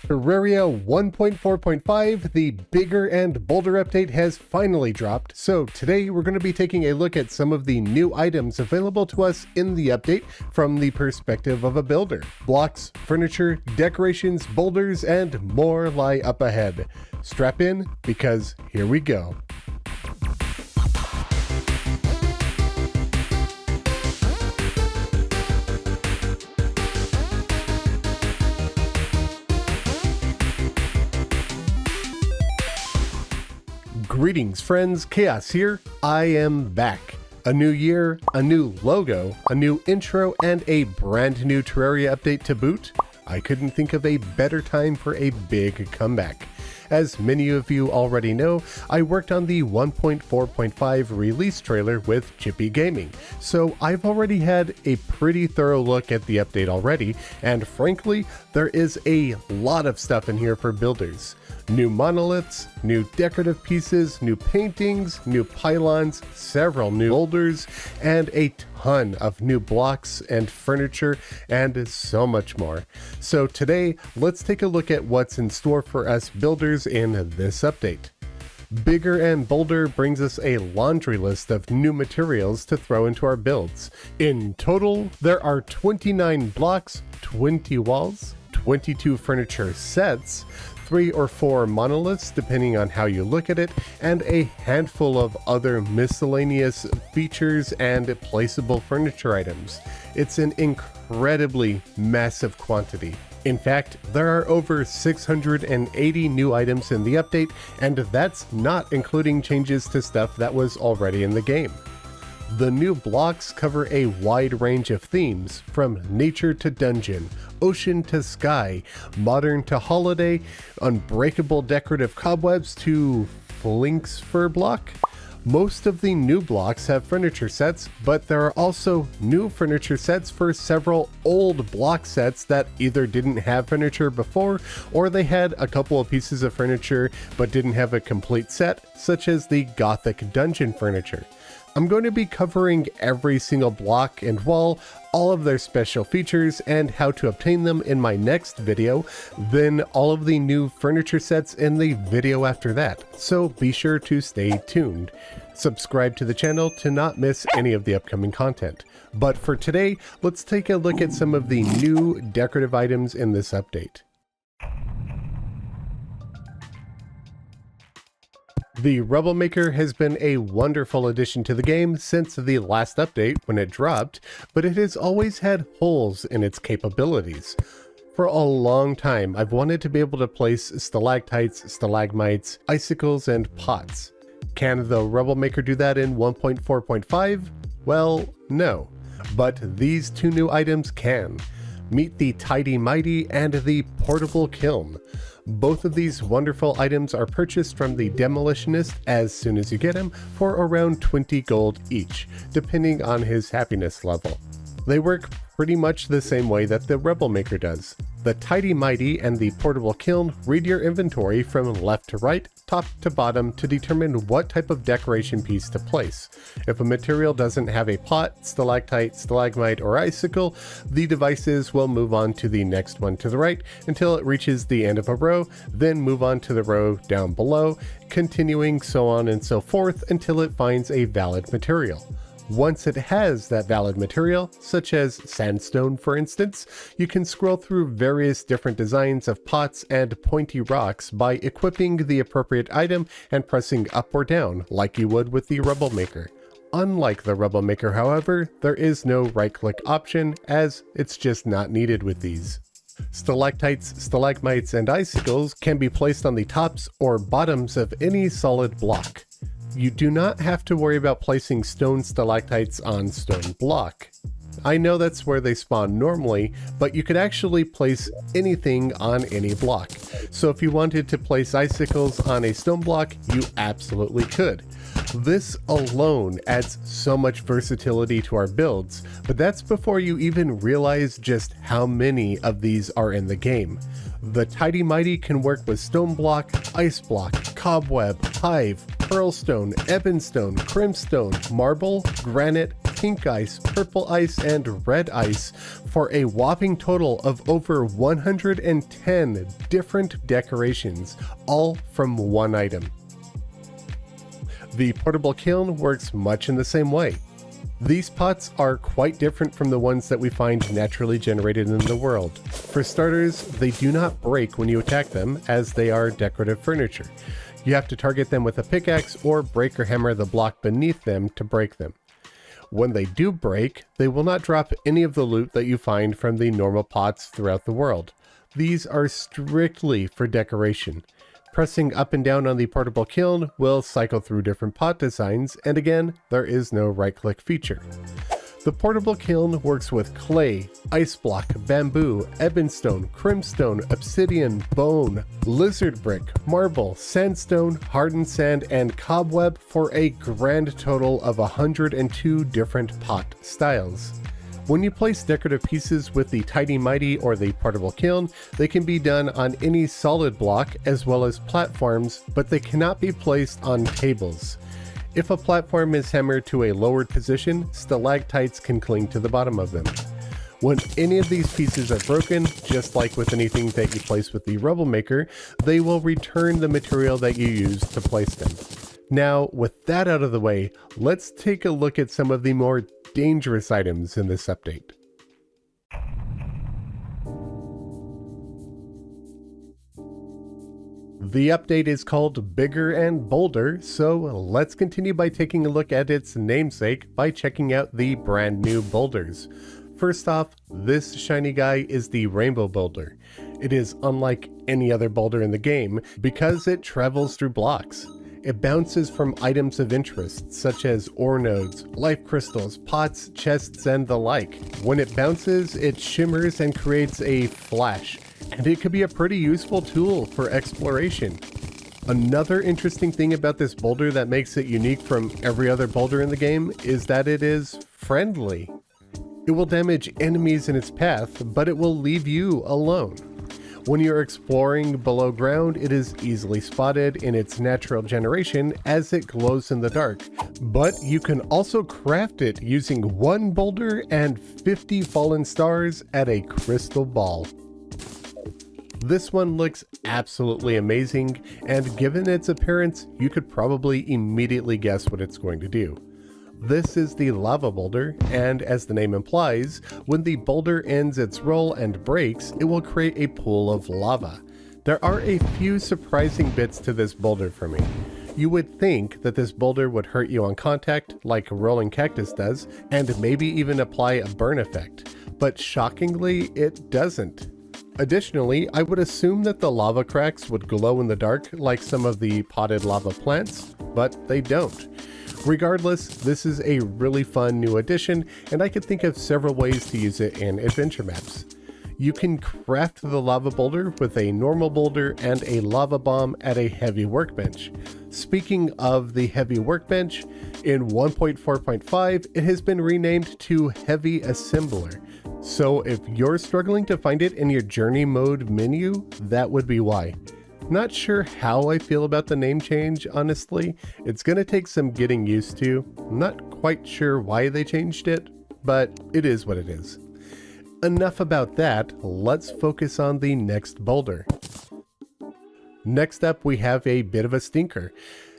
Terraria 1.4.5, the bigger and bolder update has finally dropped, so today we're going to be taking a look at some of the new items available to us in the update from the perspective of a builder. Blocks, furniture, decorations, boulders, and more lie up ahead. Strap in, because here we go. Greetings friends, Khaios here. I am back. A new year, a new logo, a new intro, and a brand new Terraria update to boot. I couldn't think of a better time for a big comeback. As many of you already know, I worked on the 1.4.5 release trailer with Chippy Gaming, so I've already had a pretty thorough look at the update already, and frankly, there is a lot of stuff in here for builders. New monoliths, new decorative pieces, new paintings, new pylons, several new boulders, and a ton of new blocks and furniture, and so much more. So today, let's take a look at what's in store for us builders in this update. Bigger and Bolder brings us a laundry list of new materials to throw into our builds. In total, there are 29 blocks, 20 walls, 22 furniture sets, 3 or 4 monoliths depending on how you look at it, and a handful of other miscellaneous features and placeable furniture items. It's an incredibly massive quantity. In fact, there are over 680 new items in the update, and that's not including changes to stuff that was already in the game. The new blocks cover a wide range of themes, from nature to dungeon, ocean to sky, modern to holiday, unbreakable decorative cobwebs to Flink's fur block. Most of the new blocks have furniture sets, but there are also new furniture sets for several old block sets that either didn't have furniture before, or they had a couple of pieces of furniture but didn't have a complete set, such as the Gothic dungeon furniture. I'm going to be covering every single block and wall, all of their special features, and how to obtain them in my next video, then all of the new furniture sets in the video after that, so be sure to stay tuned. Subscribe to the channel to not miss any of the upcoming content. But for today, let's take a look at some of the new decorative items in this update. The Rubble Maker has been a wonderful addition to the game since the last update when it dropped, but it has always had holes in its capabilities. For a long time, I've wanted to be able to place stalactites, stalagmites, icicles, and pots. Can the Rubble Maker do that in 1.4.5? Well, no. But these two new items can. Meet the Tidy Mighty and the Portable Kiln. Both of these wonderful items are purchased from the Demolitionist as soon as you get him for around 20 gold each, depending on his happiness level. They work pretty much the same way that the Rubble Maker does. The Tidy Mighty and the Portable Kiln read your inventory from left to right, top to bottom to determine what type of decoration piece to place. If a material doesn't have a pot, stalactite, stalagmite, or icicle, the devices will move on to the next one to the right until it reaches the end of a row, then move on to the row down below, continuing so on and so forth until it finds a valid material. Once it has that valid material, such as sandstone for instance, you can scroll through various different designs of pots and pointy rocks by equipping the appropriate item and pressing up or down like you would with the Rubble Maker. Unlike the Rubble Maker, however, there is no right-click option, as it's just not needed with these. Stalactites, stalagmites, and icicles can be placed on the tops or bottoms of any solid block. You do not have to worry about placing stone stalactites on stone block. I know that's where they spawn normally, but you could actually place anything on any block. So if you wanted to place icicles on a stone block, you absolutely could. This alone adds so much versatility to our builds, but that's before you even realize just how many of these are in the game. The Tidy Mighty can work with stone block, ice block, cobweb, hive, pearlstone, ebonstone, crimstone, marble, granite, pink ice, purple ice, and red ice for a whopping total of over 110 different decorations, all from one item. The portable kiln works much in the same way. These pots are quite different from the ones that we find naturally generated in the world. For starters, they do not break when you attack them, as they are decorative furniture. You have to target them with a pickaxe or break or hammer the block beneath them to break them. When they do break, they will not drop any of the loot that you find from the normal pots throughout the world. These are strictly for decoration. Pressing up and down on the portable kiln will cycle through different pot designs, and again, there is no right-click feature. The portable kiln works with clay, ice block, bamboo, ebonstone, crimstone, obsidian, bone, lizard brick, marble, sandstone, hardened sand, and cobweb for a grand total of 102 different pot styles. When you place decorative pieces with the Tidy Mighty or the portable kiln, they can be done on any solid block as well as platforms, but they cannot be placed on tables. If a platform is hammered to a lowered position, stalactites can cling to the bottom of them. When any of these pieces are broken, just like with anything that you place with the Rubble Maker, they will return the material that you used to place them. Now, with that out of the way, let's take a look at some of the more dangerous items in this update. The update is called Bigger and Bolder, so let's continue by taking a look at its namesake by checking out the brand new boulders. First off, this shiny guy is the Rainbow Boulder. It is unlike any other boulder in the game because it travels through blocks. It bounces from items of interest, such as ore nodes, life crystals, pots, chests, and the like. When it bounces, it shimmers and creates a flash, and it could be a pretty useful tool for exploration. Another interesting thing about this boulder that makes it unique from every other boulder in the game is that it is friendly. It will damage enemies in its path, but it will leave you alone. When you're exploring below ground, it is easily spotted in its natural generation as it glows in the dark, but you can also craft it using one boulder and 50 fallen stars at a crystal ball. This one looks absolutely amazing, and given its appearance, you could probably immediately guess what it's going to do. This is the lava boulder, and as the name implies, when the boulder ends its roll and breaks, it will create a pool of lava. There are a few surprising bits to this boulder for me. You would think that this boulder would hurt you on contact, like a rolling cactus does, and maybe even apply a burn effect, but shockingly, it doesn't. Additionally, I would assume that the lava cracks would glow in the dark like some of the potted lava plants, but they don't. Regardless, this is a really fun new addition, and I could think of several ways to use it in adventure maps. You can craft the lava boulder with a normal boulder and a lava bomb at a heavy workbench. Speaking of the heavy workbench, in 1.4.5 it has been renamed to Heavy Assembler. So if you're struggling to find it in your journey mode menu, that would be why. Not sure how I feel about the name change, honestly. It's gonna take some getting used to. I'm not quite sure why they changed it, but it is what it is. Enough about that, let's focus on the next boulder. Next up, we have a bit of a stinker.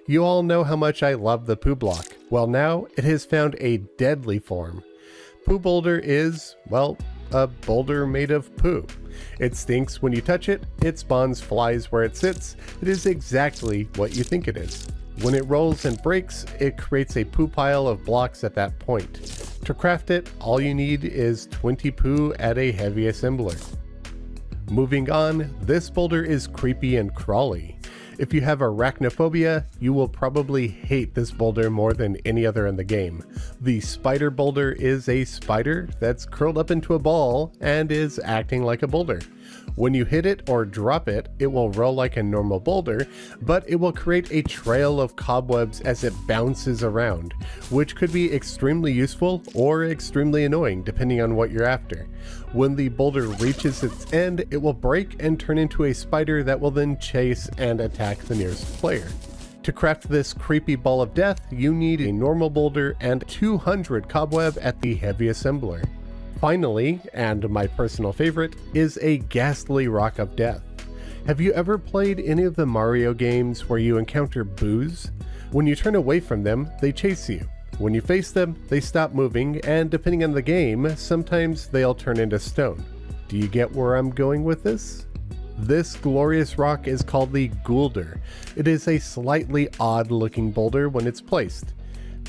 You all know how much I love the poo block. Well, now it has found a deadly form. Poo boulder is, well, a boulder made of poo. It stinks when you touch it, it spawns flies where it sits. It is exactly what you think it is. When it rolls and breaks, it creates a poo pile of blocks at that point. To craft it, all you need is 20 poo at a heavy assembler. Moving on, this boulder is creepy and crawly. If you have arachnophobia, you will probably hate this boulder more than any other in the game. The spider boulder is a spider that's curled up into a ball and is acting like a boulder. When you hit it or drop it, it will roll like a normal boulder, but it will create a trail of cobwebs as it bounces around, which could be extremely useful or extremely annoying depending on what you're after. When the boulder reaches its end, it will break and turn into a spider that will then chase and attack the nearest player. To craft this creepy ball of death, you need a normal boulder and 200 cobweb at the heavy assembler. Finally, and my personal favorite, is a ghastly rock of death. Have you ever played any of the Mario games where you encounter boos? When you turn away from them, they chase you. When you face them, they stop moving, and depending on the game, sometimes they'll turn into stone. Do you get where I'm going with this? This glorious rock is called the Boulder. It is a slightly odd looking boulder when it's placed.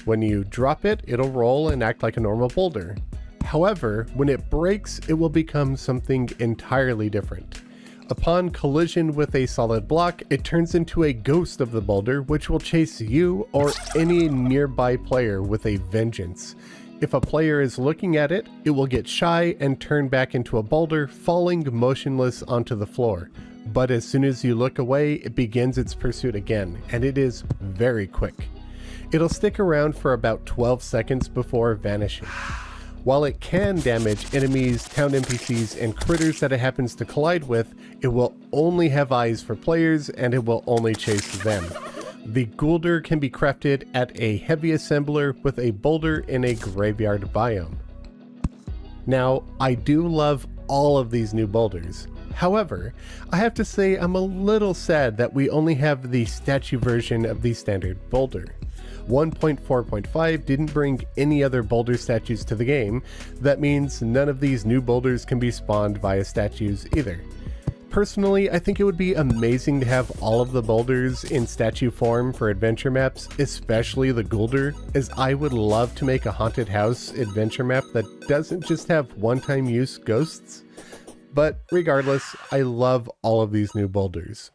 When you drop it, it'll roll and act like a normal boulder. However, when it breaks, it will become something entirely different. Upon collision with a solid block, it turns into a ghost of the boulder, which will chase you or any nearby player with a vengeance. If a player is looking at it, it will get shy and turn back into a boulder, falling motionless onto the floor. But as soon as you look away, it begins its pursuit again, and it is very quick. It'll stick around for about 12 seconds before vanishing. While it can damage enemies, town NPCs, and critters that it happens to collide with, it will only have eyes for players and it will only chase them. The Boulder can be crafted at a heavy assembler with a boulder in a graveyard biome. Now, I do love all of these new boulders. However, I have to say I'm a little sad that we only have the statue version of the standard boulder. 1.4.5 didn't bring any other boulder statues to the game. That means none of these new boulders can be spawned via statues either. Personally, I think it would be amazing to have all of the boulders in statue form for adventure maps, especially the Boulder, as I would love to make a haunted house adventure map that doesn't just have one-time use ghosts. But regardless, I love all of these new boulders.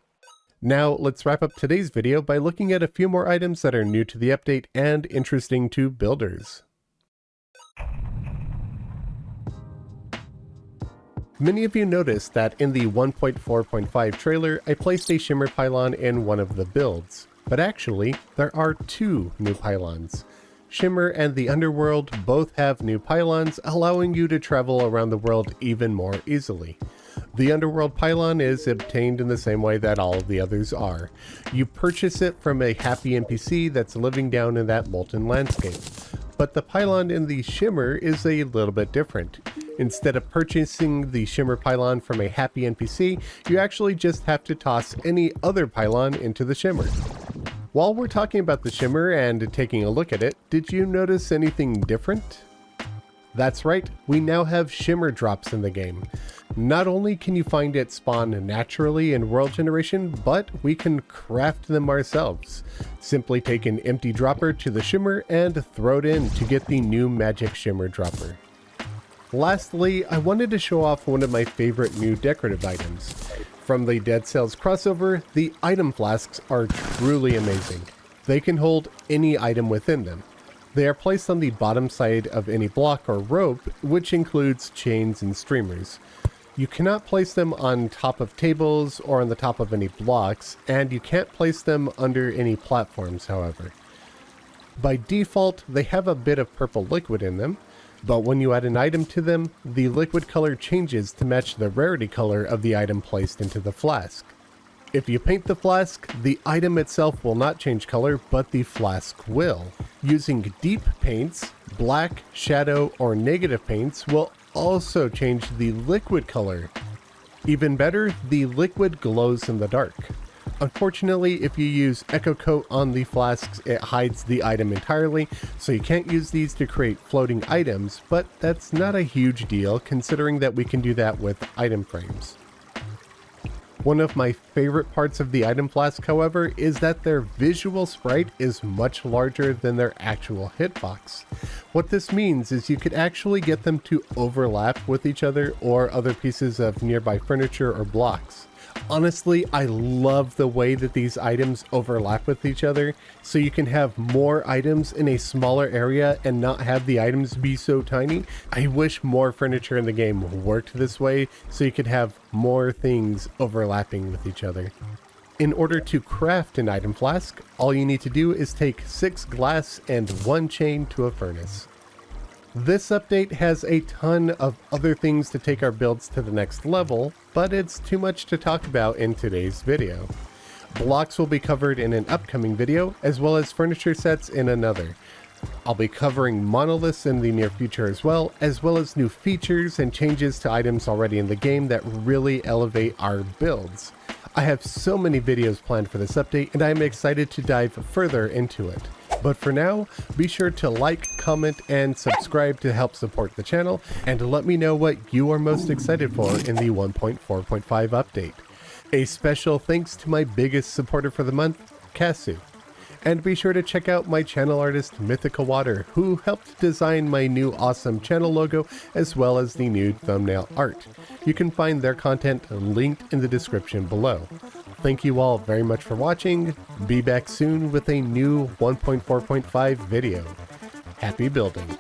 Now let's wrap up today's video by looking at a few more items that are new to the update and interesting to builders. Many of you noticed that in the 1.4.5 trailer, I placed a shimmer pylon in one of the builds, but actually there are two new pylons. Shimmer and the Underworld both have new pylons, allowing you to travel around the world even more easily. The Underworld pylon is obtained in the same way that all of the others are. You purchase it from a happy NPC that's living down in that molten landscape. But the pylon in the Shimmer is a little bit different. Instead of purchasing the Shimmer pylon from a happy NPC, you actually just have to toss any other pylon into the Shimmer. While we're talking about the Shimmer and taking a look at it, did you notice anything different? That's right, we now have Shimmer drops in the game. Not only can you find it spawn naturally in world generation, but we can craft them ourselves. Simply take an empty dropper to the Shimmer and throw it in to get the new magic Shimmer dropper. Lastly, I wanted to show off one of my favorite new decorative items. From the Dead Cells crossover, the item flasks are truly amazing. They can hold any item within them. They are placed on the bottom side of any block or rope, which includes chains and streamers. You cannot place them on top of tables or on the top of any blocks, and you can't place them under any platforms, however. By default, they have a bit of purple liquid in them, but when you add an item to them, the liquid color changes to match the rarity color of the item placed into the flask. If you paint the flask, the item itself will not change color, but the flask will. Using deep paints, black, shadow, or negative paints will also change the liquid color. Even better, the liquid glows in the dark. Unfortunately, if you use Echo Coat on the flasks, it hides the item entirely, so you can't use these to create floating items, but that's not a huge deal considering that we can do that with item frames. One of my favorite parts of the item flask, however, is that their visual sprite is much larger than their actual hitbox. What this means is you could actually get them to overlap with each other or other pieces of nearby furniture or blocks. Honestly, I love the way that these items overlap with each other, so you can have more items in a smaller area and not have the items be so tiny. I wish more furniture in the game worked this way, so you could have more things overlapping with each other. In order to craft an item flask, all you need to do is take 6 glass and 1 chain to a furnace. This update has a ton of other things to take our builds to the next level, but it's too much to talk about in today's video. Blocks will be covered in an upcoming video, as well as furniture sets in another. I'll be covering monoliths in the near future as well as new features and changes to items already in the game that really elevate our builds. I have so many videos planned for this update, and I'm excited to dive further into it. But for now, be sure to like, comment, and subscribe to help support the channel, and let me know what you are most excited for in the 1.4.5 update. A special thanks to my biggest supporter for the month, Khaios. And be sure to check out my channel artist, MythicalWater, who helped design my new awesome channel logo as well as the new thumbnail art. You can find their content linked in the description below. Thank you all very much for watching. Be back soon with a new 1.4.5 video. Happy building!